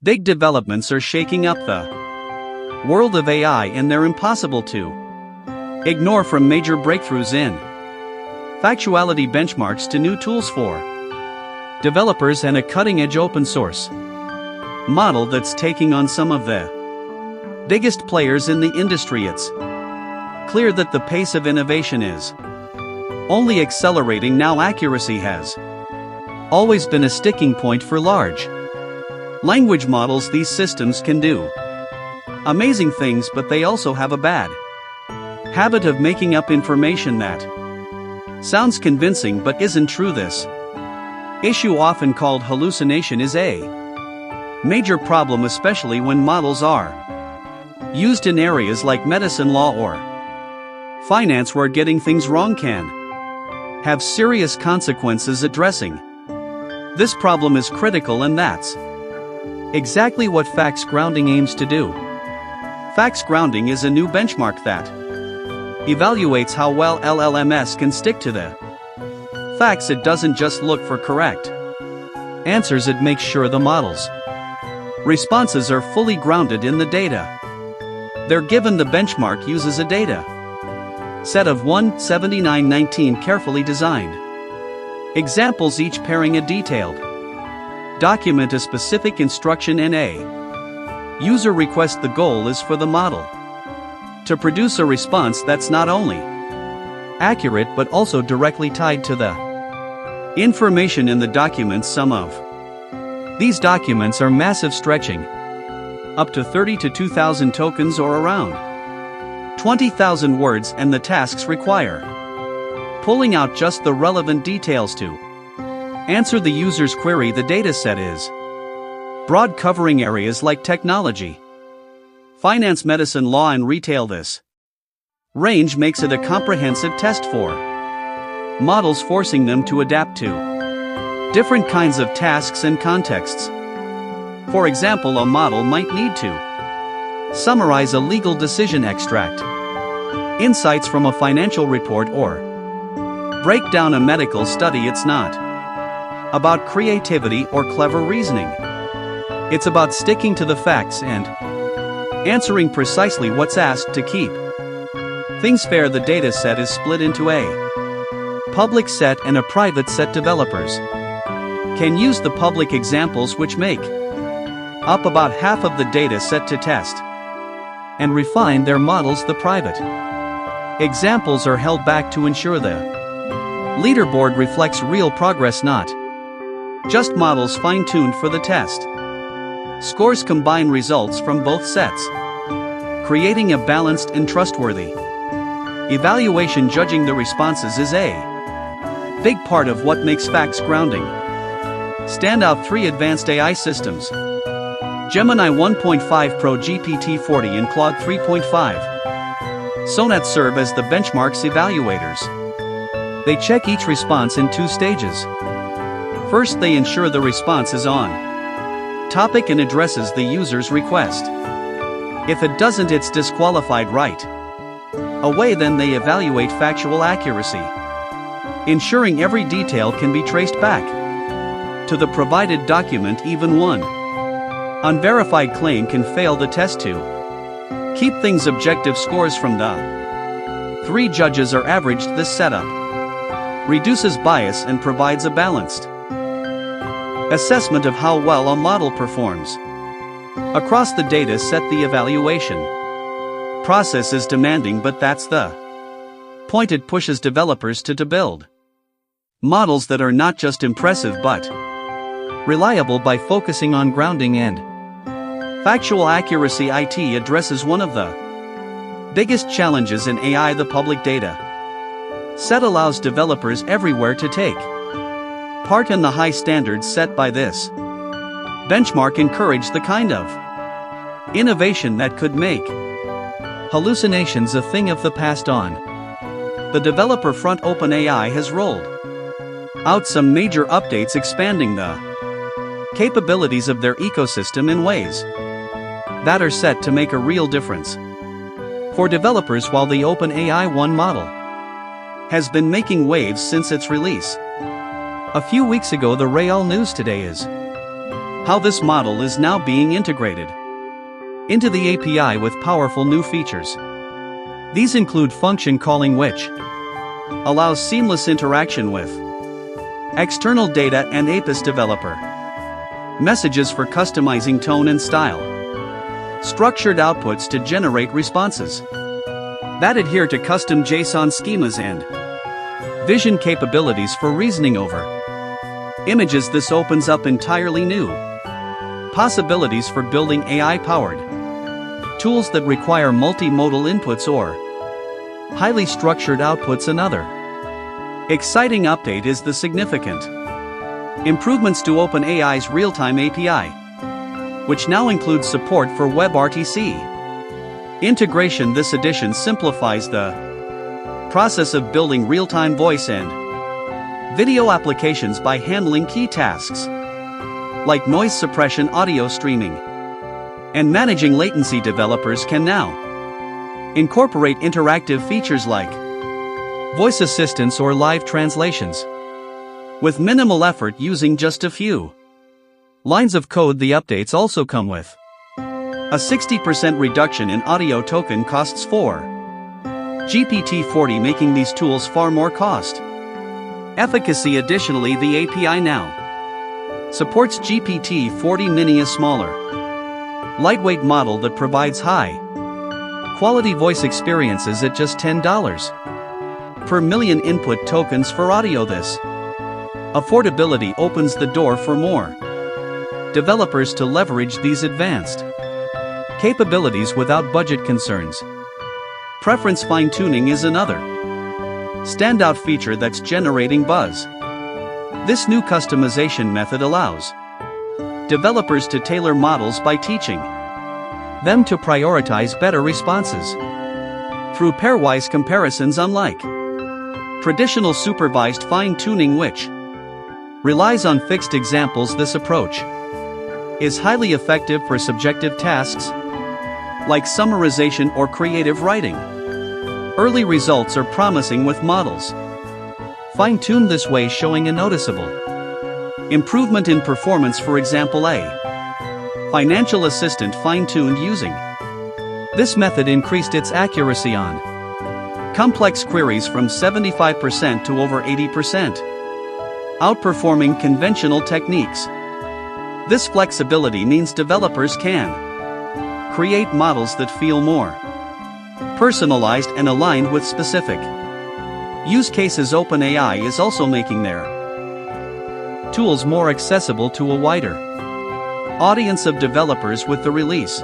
Big developments are shaking up the world of AI, and they're impossible to ignore, from major breakthroughs in factuality benchmarks to new tools for developers and a cutting-edge open-source model that's taking on some of the biggest players in the industry. It's clear that the pace of innovation is only accelerating now. Accuracy has always been a sticking point for large language models. These systems can do amazing things, but they also have a bad habit of making up information that sounds convincing but isn't true. This issue, often called hallucination, is a major problem, especially when models are used in areas like medicine, law, or finance, where getting things wrong can have serious consequences. Addressing this problem is critical, and that's exactly what facts grounding aims to do. Facts grounding is a new benchmark that evaluates how well LLMs can stick to the facts. It doesn't just look for correct answers, it makes sure the model's responses are fully grounded in the data they're given. The benchmark uses a data set of 17919 carefully designed examples, each pairing a detailed document, a specific instruction, and a user request. The goal is for the model to produce a response that's not only accurate but also directly tied to the information in the documents. Some of these documents are massive, stretching up to 32,000 tokens, or around 20,000 words, and the tasks require pulling out just the relevant details to answer the user's query. The dataset is broad, covering areas like technology, finance, medicine, law, and retail. This range makes it a comprehensive test for models, forcing them to adapt to different kinds of tasks and contexts. For example, a model might need to summarize a legal decision, extract insights from a financial report, or break down a medical study. It's not about creativity or clever reasoning. It's about sticking to the facts and answering precisely what's asked. To keep things fair, the data set is split into a public set and a private set. Developers can use the public examples, which make up about half of the data set, to test and refine their models. The private examples are held back to ensure the leaderboard reflects real progress, not just models fine-tuned for the test. Scores combine results from both sets, creating a balanced and trustworthy evaluation. Judging the responses is a big part of what makes facts grounding stand out. 3 advanced AI systems: Gemini 1.5 Pro, GPT-40, and Claude 3.5 Sonnet serve as the benchmark's evaluators. They check each response in 2 stages. First, they ensure the response is on topic and addresses the user's request. If it doesn't, it's disqualified right away. Then they evaluate factual accuracy, ensuring every detail can be traced back to the provided document. Even one unverified claim can fail the test. To keep things objective, scores from the 3 judges are averaged. This setup reduces bias and provides a balanced assessment of how well a model performs across the data set. The evaluation process is demanding, but that's the point. It pushes developers to build models that are not just impressive but reliable by focusing on grounding and factual accuracy. IT addresses one of the biggest challenges in AI. The public data set allows developers everywhere to take part in the high standards set by this benchmark. Encourage the kind of innovation that could make hallucinations a thing of the past. On the developer front, OpenAI has rolled out some major updates, expanding the capabilities of their ecosystem in ways that are set to make a real difference for developers. While the OpenAI 1 model has been making waves since its release a few weeks ago, the real news today is How this model is now being integrated into the API with powerful new features. These include function calling, which allows seamless interaction with external data and APIS developer, messages for customizing tone and style, structured outputs to generate responses that adhere to custom JSON schemas, and vision capabilities for reasoning over images. This opens up entirely new possibilities for building AI-powered tools that require multimodal inputs or highly structured outputs. Another exciting update is the significant improvements to OpenAI's real-time API, which now includes support for WebRTC integration. This addition simplifies the process of building real-time voice and video applications by handling key tasks like noise suppression, audio streaming, and managing latency. Developers can now incorporate interactive features like voice assistance or live translations with minimal effort using just a few lines of code. The updates also come with a 60% reduction in audio token costs for GPT-40, making these tools far more cost efficacy. Additionally, the API now supports GPT-40 Mini, a smaller, lightweight model that provides high-quality voice experiences at just $10 per million input tokens for audio. This affordability opens the door for more developers to leverage these advanced capabilities without budget concerns. Preference fine-tuning is another standout feature that's generating buzz. This new customization method allows developers to tailor models by teaching them to prioritize better responses through pairwise comparisons. Unlike traditional supervised fine-tuning, which relies on fixed examples, this approach is highly effective for subjective tasks like summarization or creative writing. Early results are promising, with models fine-tuned this way showing a noticeable improvement in performance. For example, a financial assistant fine-tuned using this method increased its accuracy on complex queries from 75% to over 80%, outperforming conventional techniques. This flexibility means developers can create models that feel more personalized and aligned with specific use cases. OpenAI is also making their tools more accessible to a wider audience of developers with the release